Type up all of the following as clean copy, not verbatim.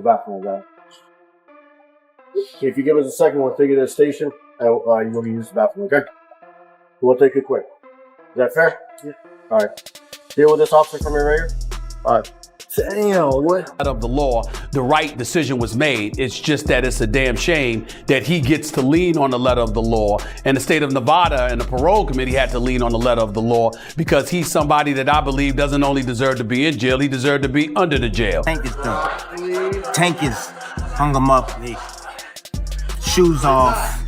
the bathroom, guy. If you give us a second, we'll take you to the station. And you will use the bathroom, okay? We'll take it quick. Is that fair? Yeah. All right. Deal with this officer from your right here. Damn, what? Of the law, the right decision was made. It's just that it's a damn shame that he gets to lean on the letter of the law. And the state of Nevada and the parole committee had to lean on the letter of the law because he's somebody that I believe doesn't only deserve to be in jail, he deserved to be under the jail. Tank is done. Tank is hung him up, shoes off,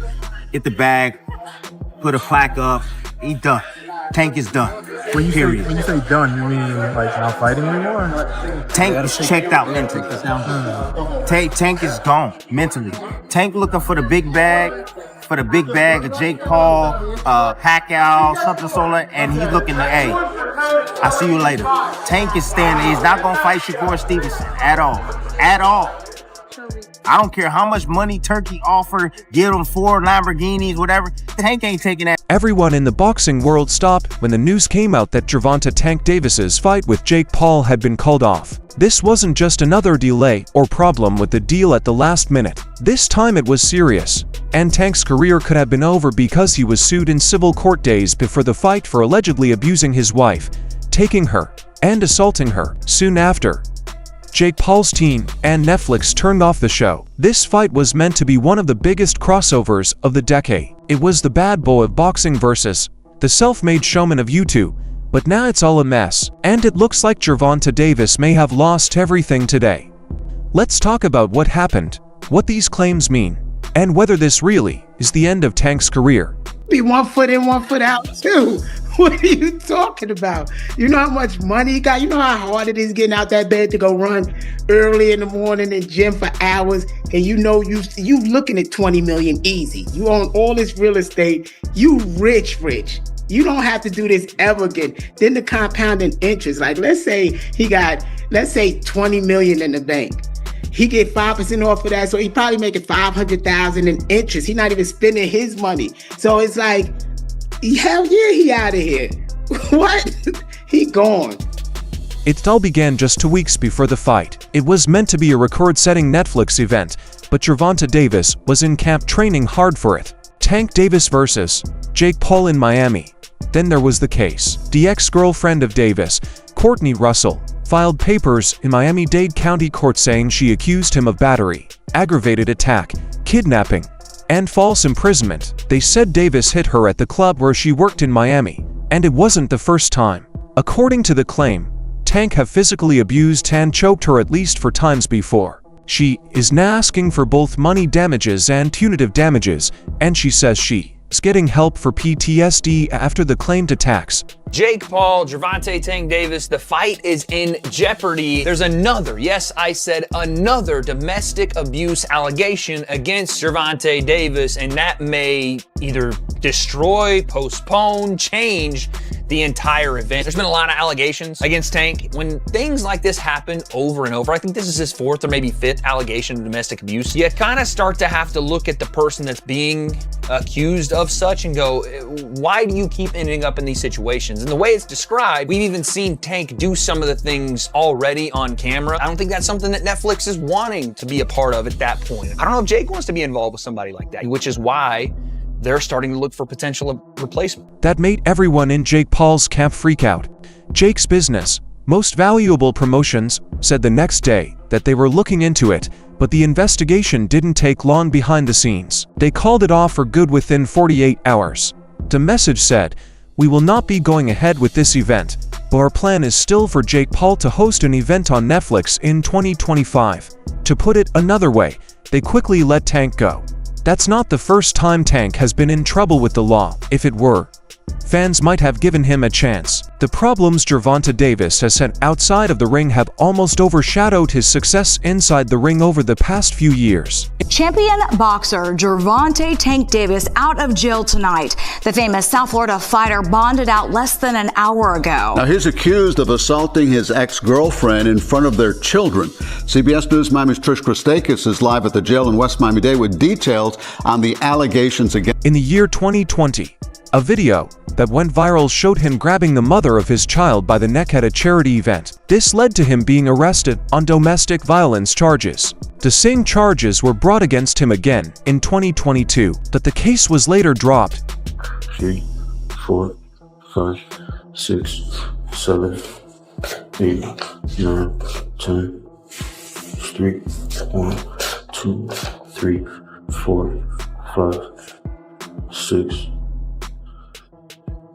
get the bag, put a plaque up, he done. Tank is done. When you say done, you mean like not fighting anymore? Tank is checked out mentally. Tank is gone mentally. Tank looking for the big bag, of Jake Paul, Pacquiao, something solar, and he's looking to, hey, I'll see you later. Tank is standing. He's not gonna fight Shakur Stevenson at all. At all. I don't care how much money Turkey offered, give him 4 Lamborghinis, whatever. Tank ain't taking that. Everyone in the boxing world stopped when the news came out that Gervonta "Tank" Davis's fight with Jake Paul had been called off. This wasn't just another delay or problem with the deal at the last minute. This time it was serious, and Tank's career could have been over because he was sued in civil court days before the fight for allegedly abusing his wife, taking her, and assaulting her. Soon after, Jake Paul's team and Netflix turned off the show. This fight was meant to be one of the biggest crossovers of the decade. It was the bad boy of boxing versus the self-made showman of YouTube, but now it's all a mess, and it looks like Gervonta Davis may have lost everything today. Let's talk about what happened, what these claims mean, and whether this really is the end of Tank's career. Be 1 foot in, 1 foot out too. What are you talking about? You know how much money he got? You know how hard it is getting out that bed to go run early in the morning in gym for hours? And you know you looking at 20 million easy. You own all this real estate. You rich. You don't have to do this ever again. Then the compounding interest. Like let's say he got 20 million in the bank. He get 5% off of that, so he probably making 500,000 in interest. He's not even spending his money. So it's like, hell yeah, he out of here. What? He gone. It all began just 2 weeks before the fight. It was meant to be a record-setting Netflix event, but Gervonta Davis was in camp training hard for it. Tank Davis versus Jake Paul in Miami. Then there was the case. The ex-girlfriend of Davis, Courtney Russell, filed papers in Miami-Dade County Court saying she accused him of battery, aggravated attack, kidnapping, and false imprisonment. They said Davis hit her at the club where she worked in Miami, and it wasn't the first time. According to the claim, Tank have physically abused and choked her at least 4 times before. She is now asking for both money damages and punitive damages, and she says she is getting help for PTSD after the claimed attacks. Jake Paul, Gervonta "Tank" Davis, the fight is in jeopardy. There's another, yes, I said another domestic abuse allegation against Gervonta Davis, and that may either destroy, postpone, change the entire event. There's been a lot of allegations against Tank. When things like this happen over and over, I think this is his 4th or maybe 5th allegation of domestic abuse, you kind of start to have to look at the person that's being accused of such and go, why do you keep ending up in these situations? And the way it's described, we've even seen Tank do some of the things already on camera. I don't think that's something that Netflix is wanting to be a part of at that point. I don't know if Jake wants to be involved with somebody like that, which is why they're starting to look for potential replacement. That made everyone in Jake Paul's camp freak out. Jake's business, Most Valuable Promotions, said the next day that they were looking into it, but the investigation didn't take long behind the scenes. They called it off for good within 48 hours. The message said, "We will not be going ahead with this event, but our plan is still for Jake Paul to host an event on Netflix in 2025. To put it another way, they quickly let Tank go. That's not the first time Tank has been in trouble with the law. If it were, fans might have given him a chance. The problems Gervonta Davis has had outside of the ring have almost overshadowed his success inside the ring over the past few years. Champion boxer Gervonta "Tank" Davis out of jail tonight. The famous South Florida fighter bonded out less than an hour ago. Now he's accused of assaulting his ex-girlfriend in front of their children. CBS News Miami's Trish Christakis is live at the jail in West Miami-Dade with details on the allegations against. In the year 2020, A video that went viral showed him grabbing the mother of his child by the neck at a charity event. This led to him being arrested on domestic violence charges. The same charges were brought against him again in 2022, but the case was later dropped. 3, 4, 5, 6, 7, 8, 9, 10. 3, 1, 2, 3, 4, 5, 6,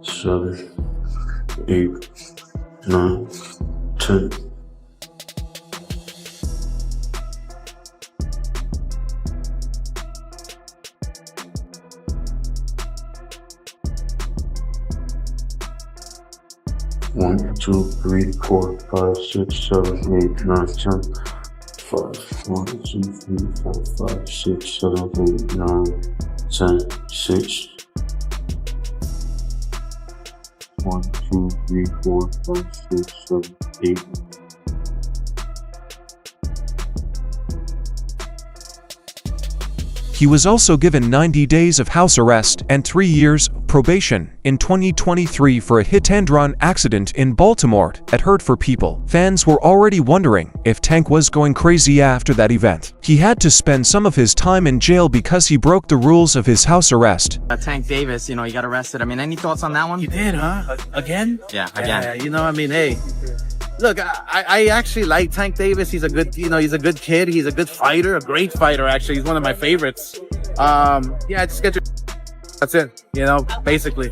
7, 8, 9, 10. One, 2, 3, 4, 5, 6, 7, 8, 9, 10. 5, 1, 2, 3, 4, 5, 6, 7, 8, 9, 10, 6. 1, 2, 3, 4, 5, 6, 7, 8. He was also given 90 days of house arrest and 3 years probation in 2023 for a hit-and-run accident in Baltimore at Hurt for People. Fans were already wondering if Tank was going crazy after that event. He had to spend some of his time in jail because he broke the rules of his house arrest. Tank Davis, he got arrested. I mean, any thoughts on that one? You did, huh? Again? Yeah, again. Hey. Look, I actually like Tank Davis. He's a good, he's a good kid. He's a good fighter, a great fighter, actually. He's one of my favorites. Just get your... That's it, basically.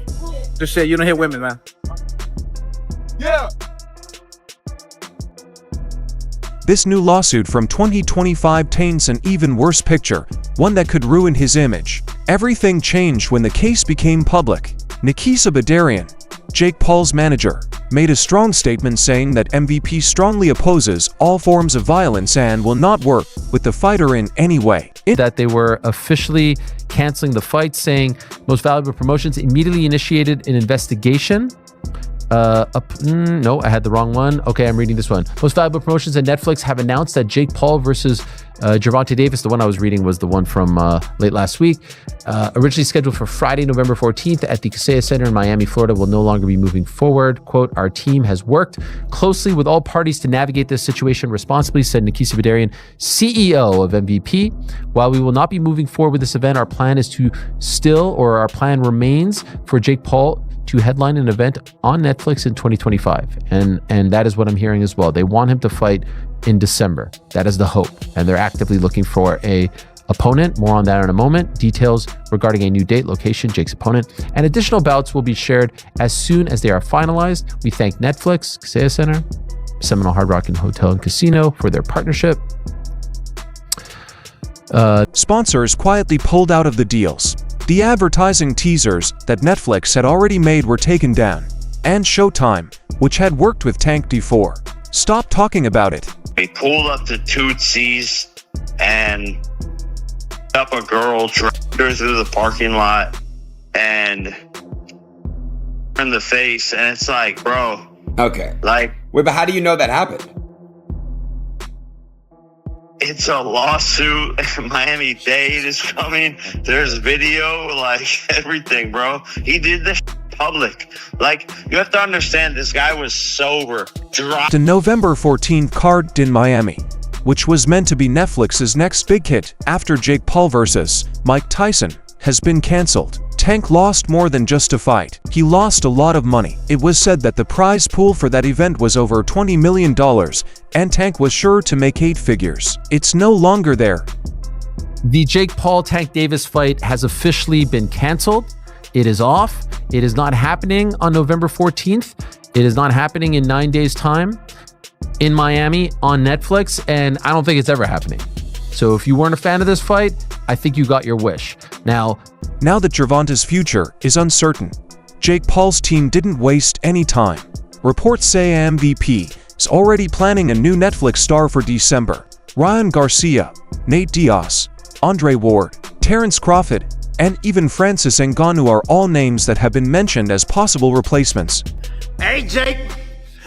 Just shit, you don't hit women, man. Yeah! This new lawsuit from 2025 paints an even worse picture, one that could ruin his image. Everything changed when the case became public. Nikisa Badarian, Jake Paul's manager, made a strong statement saying that MVP strongly opposes all forms of violence and will not work with the fighter in any way. That they were officially canceling the fight, saying Most Valuable Promotions immediately initiated an investigation. No, I had the wrong one. Okay, I'm reading this one. Most Valuable Promotions and Netflix have announced that Jake Paul versus Gervonta Davis, the one I was reading was the one from late last week, originally scheduled for Friday, November 14th at the Kaseya Center in Miami, Florida, will no longer be moving forward. Quote, our team has worked closely with all parties to navigate this situation responsibly, said Nikisa Badarian, CEO of MVP. While we will not be moving forward with this event, our plan remains for Jake Paul to headline an event on Netflix in 2025. And that is what I'm hearing as well. They want him to fight in December. That is the hope. And they're actively looking for a opponent. More on that in a moment. Details regarding a new date, location, Jake's opponent, and additional bouts will be shared as soon as they are finalized. We thank Netflix, Kaseya Center, Seminole Hard Rock and Hotel and Casino for their partnership. Sponsors quietly pulled out of the deals. The advertising teasers that Netflix had already made were taken down, and Showtime, which had worked with Tank before, stopped talking about it. They pulled up to Tootsie's and up a girl, dragged her through the parking lot, and in the face, and it's like, bro. Okay. Like, wait, but how do you know that happened? It's a lawsuit. Miami-Dade is coming. There's video, like everything, bro. He did this public. Like, you have to understand, this guy was sober. The November 14th card in Miami, which was meant to be Netflix's next big hit after Jake Paul vs. Mike Tyson, has been cancelled. Tank lost more than just a fight. He lost a lot of money. It was said that the prize pool for that event was over $20 million, and Tank was sure to make 8 figures. It's no longer there. The Jake Paul Tank Davis fight has officially been canceled. It is off. It is not happening on November 14th. It is not happening in 9 days' time in Miami on Netflix, and I don't think it's ever happening. So if you weren't a fan of this fight, I think you got your wish. Now that Gervonta's future is uncertain, Jake Paul's team didn't waste any time. Reports say MVP is already planning a new Netflix star for December. Ryan Garcia, Nate Diaz, Andre Ward, Terrence Crawford, and even Francis Ngannou are all names that have been mentioned as possible replacements. Hey, Jake,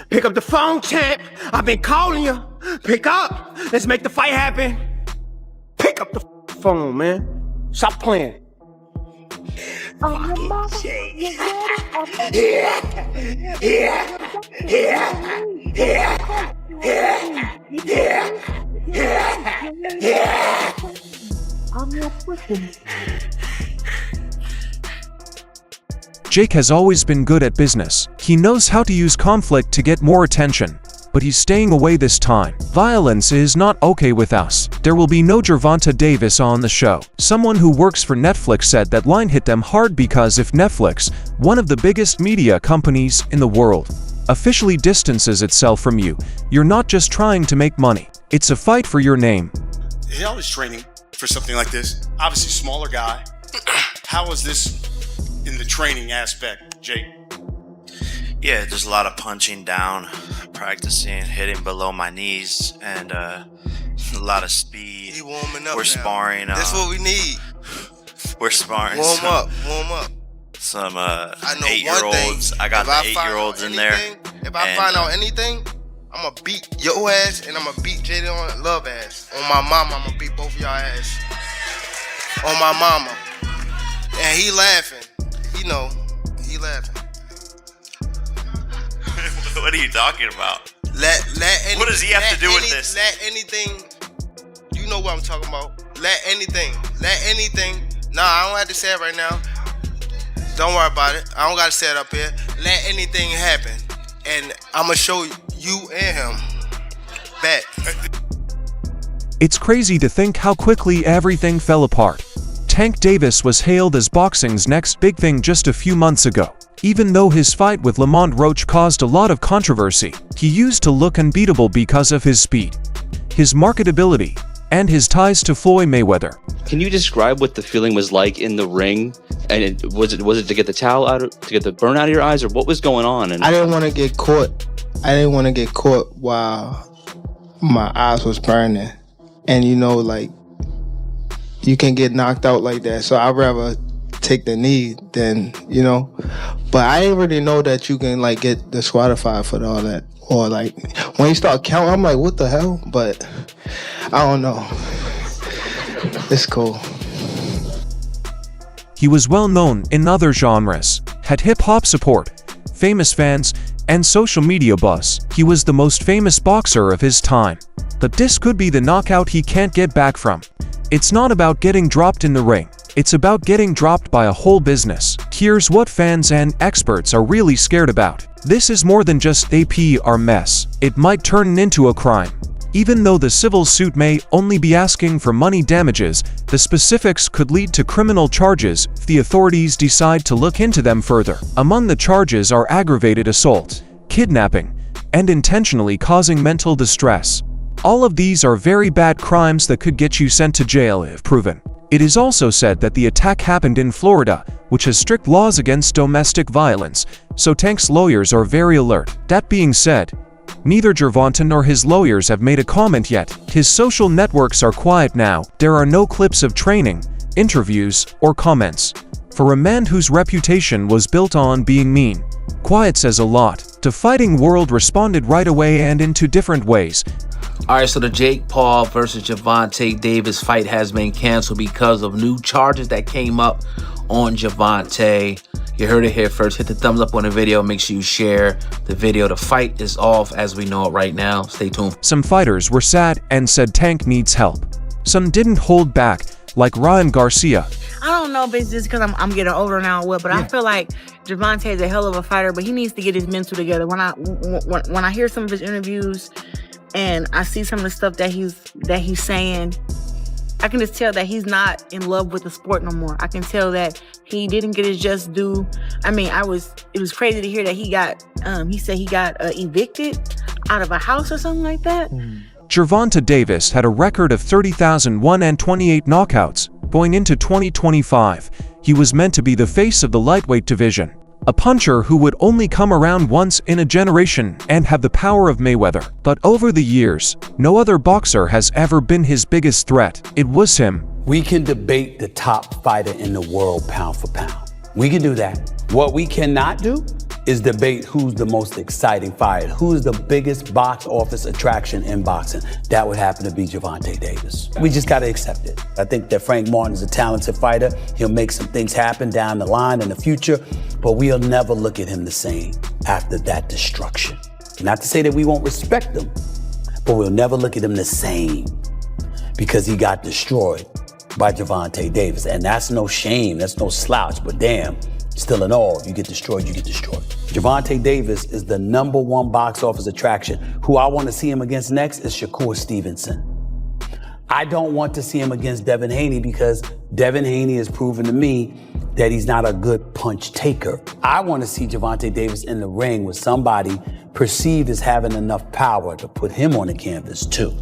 pick up the phone, champ. I've been calling you. Pick up. Let's make the fight happen. Pick up the phone, man. Stop playing. Jake has always been good at business. He knows how to use conflict to get more attention. But he's staying away this time. Violence is not okay with us. There will be no Gervonta Davis on the show. Someone who works for Netflix said that line hit them hard because if Netflix, one of the biggest media companies in the world, officially distances itself from you, you're not just trying to make money. It's a fight for your name. I was training for something like this. Obviously, smaller guy. How was this in the training aspect, Jake? Yeah, there's a lot of punching down, practicing, hitting below my knees, and a lot of speed. He warming up. We're sparring. That's what we need. We're sparring. Warm up. Some I know 8-year-olds. I got the 8-year-olds in there. If I find out anything, I'm gonna beat your ass and I'm gonna beat Jaden Love ass. On my mama, I'm gonna beat both of y'all ass. On my mama. And he laughing. He laughing. What are you talking about? What does he have to do with this? Let anything. You know what I'm talking about. Let anything. Nah, I don't have to say it right now. Don't worry about it. I don't gotta say it up here. Let anything happen. And I'ma show you and him. Bet. It's crazy to think how quickly everything fell apart. Tank Davis was hailed as boxing's next big thing just a few months ago. Even though his fight with Lamont Roach caused a lot of controversy, he used to look unbeatable because of his speed, his marketability, and his ties to Floyd Mayweather. Can you describe what the feeling was like in the ring? And was it to get the towel out, to get the burn out of your eyes, or what was going on? And I didn't want to get caught. I didn't want to get caught while my eyes was burning, and you can get knocked out like that. So I'd rather take the knee than, But I didn't really know that you can get disqualified for all that. Or when you start counting, I'm like, what the hell? But I don't know. It's cool. He was well known in other genres, had hip-hop support, famous fans, and social media buzz. He was the most famous boxer of his time. But this could be the knockout he can't get back from. It's not about getting dropped in the ring. It's about getting dropped by a whole business. Here's what fans and experts are really scared about. This is more than just a PR mess. It might turn into a crime. Even though the civil suit may only be asking for money damages, the specifics could lead to criminal charges if the authorities decide to look into them further. Among the charges are aggravated assault, kidnapping, and intentionally causing mental distress. All of these are very bad crimes that could get you sent to jail if proven. It is also said that the attack happened in Florida, which has strict laws against domestic violence, so Tank's lawyers are very alert. That being said, neither Gervonta nor his lawyers have made a comment yet. His social networks are quiet now. There are no clips of training, interviews, or comments. For a man whose reputation was built on being mean, quiet says a lot. The fighting world responded right away and in two different ways. All right, so the Jake Paul versus Gervonta Davis fight has been canceled because of new charges that came up on Gervonta. You heard it here first. Hit the thumbs up on the video. Make sure you share the video. The fight is off as we know it right now. Stay tuned. Some fighters were sad and said Tank needs help. Some didn't hold back, like Ryan Garcia. I don't know if it's just because I'm getting older now or what, but I feel like Gervonta is a hell of a fighter, but he needs to get his mental together. When I hear some of his interviews and I see some of the stuff that he's saying, I can just tell that he's not in love with the sport no more. I can tell that he didn't get his just due. I mean, it was crazy to hear that he said he got evicted out of a house or something like that. Gervonta Davis had a record of 30,001 and 28 knockouts. Going into 2025, he was meant to be the face of the lightweight division, a puncher who would only come around once in a generation and have the power of Mayweather. But over the years, no other boxer has ever been his biggest threat. It was him. We can debate the top fighter in the world pound for pound. We can do that. What we cannot do is debate who's the most exciting fighter, who's the biggest box office attraction in boxing. That would happen to be Gervonta Davis. We just got to accept it. I think that Frank Martin is a talented fighter. He'll make some things happen down the line in the future, but we'll never look at him the same after that destruction. Not to say that we won't respect him, but we'll never look at him the same because he got destroyed by Gervonta Davis. And that's no shame, that's no slouch, but damn, still in all, if you get destroyed, you get destroyed. Gervonta Davis is the #1 box office attraction. Who I want to see him against next is Shakur Stevenson. I don't want to see him against Devin Haney because Devin Haney has proven to me that he's not a good punch taker. I want to see Gervonta Davis in the ring with somebody perceived as having enough power to put him on the canvas too.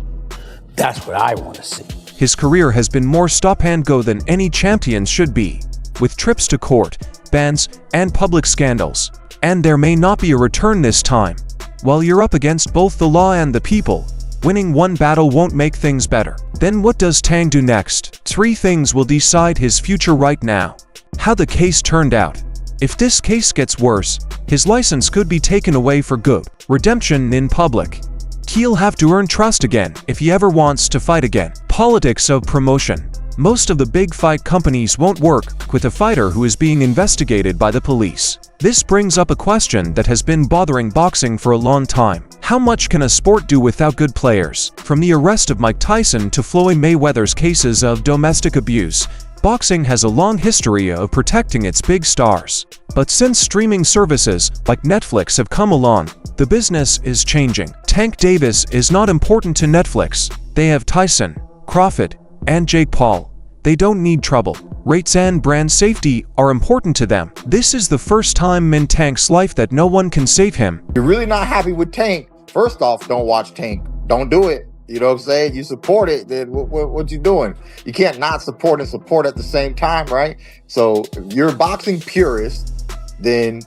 That's what I want to see. His career has been more stop-and-go than any champion's should be, with trips to court, bans, and public scandals. And there may not be a return this time. While you're up against both the law and the people, winning one battle won't make things better. Then what does Tank do next? 3 things will decide his future right now. How the case turned out. If this case gets worse, his license could be taken away for good. Redemption in public. He'll have to earn trust again if he ever wants to fight again. Politics of promotion. Most of the big fight companies won't work with a fighter who is being investigated by the police. This brings up a question that has been bothering boxing for a long time. How much can a sport do without good players? From the arrest of Mike Tyson to Floyd Mayweather's cases of domestic abuse, boxing has a long history of protecting its big stars. But since streaming services like Netflix have come along, the business is changing. Tank Davis is not important to Netflix. They have Tyson, Crawford, and Jake Paul. They don't need trouble. Rates and brand safety are important to them. This is the first time in Tank's life that no one can save him. You're really not happy with Tank. First off, don't watch Tank. Don't do it. You know what I'm saying? You support it, then what you doing? You can't not support and support at the same time, right? So if you're a boxing purist, then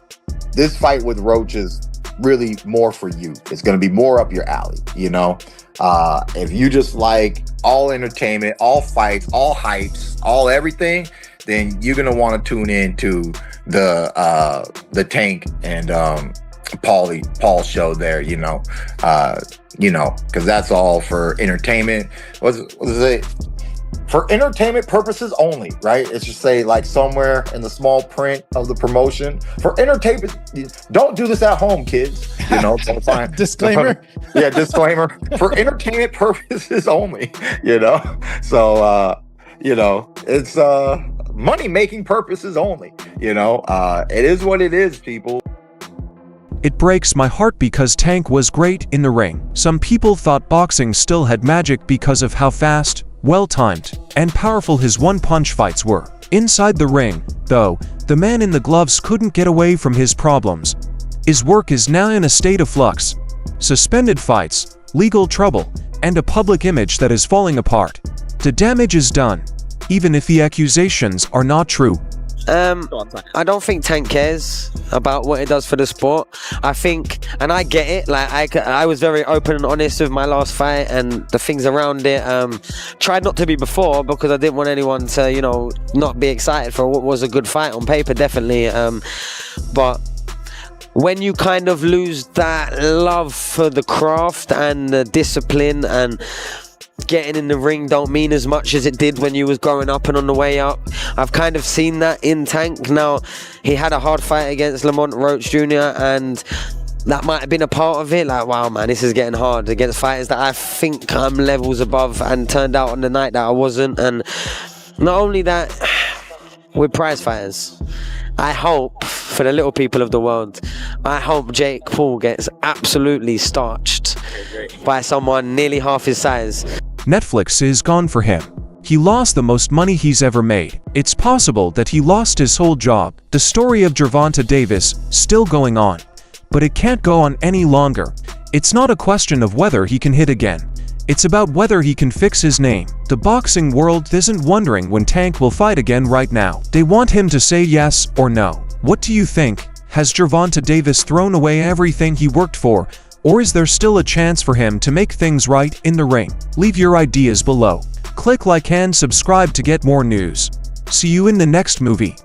this fight with Roach is really more for you. It's going to be more up your alley, you know? If you just like all entertainment, all fights, all hypes, all everything, then you're going to want to tune in to the Tank and Paul show there, you know, because that's all for entertainment. What does it? For entertainment purposes only, right? It's just say like somewhere in the small print of the promotion. For entertainment, don't do this at home, kids. You know, so fine. Disclaimer. Yeah, disclaimer. For entertainment purposes only, you know. So, you know, it's money-making purposes only, you know. It is what it is, people. It breaks my heart because Tank was great in the ring. Some people thought boxing still had magic because of how fast, well-timed, and powerful his one-punch fights were. Inside the ring, though, the man in the gloves couldn't get away from his problems. His work is now in a state of flux. Suspended fights, legal trouble, and a public image that is falling apart. The damage is done, even if the accusations are not true. I don't think Tank cares about what it does for the sport. I think, and I get it, like I was very open and honest with my last fight and the things around it. Tried not to be before because I didn't want anyone to, you know, not be excited for what was a good fight on paper, definitely. But when you kind of lose that love for the craft and the discipline and getting in the ring don't mean as much as it did when you was growing up and on the way up. I've kind of seen that in Tank. Now, he had a hard fight against Lamont Roach Jr. and that might have been a part of it. Like, wow, man, this is getting hard against fighters that I think I'm levels above and turned out on the night that I wasn't. And not only that, we're prize fighters. I hope, for the little people of the world, I hope Jake Paul gets absolutely starched by someone nearly half his size. Netflix is gone for him. He lost the most money he's ever made. It's possible that he lost his whole job. The story of Gervonta Davis still going on, but it can't go on any longer. It's not a question of whether he can hit again. It's about whether he can fix his name. The boxing world isn't wondering when Tank will fight again right now. They want him to say yes or no. What do you think? Has Gervonta Davis thrown away everything he worked for? Or is there still a chance for him to make things right in the ring? Leave your ideas below. Click like and subscribe to get more news. See you in the next movie.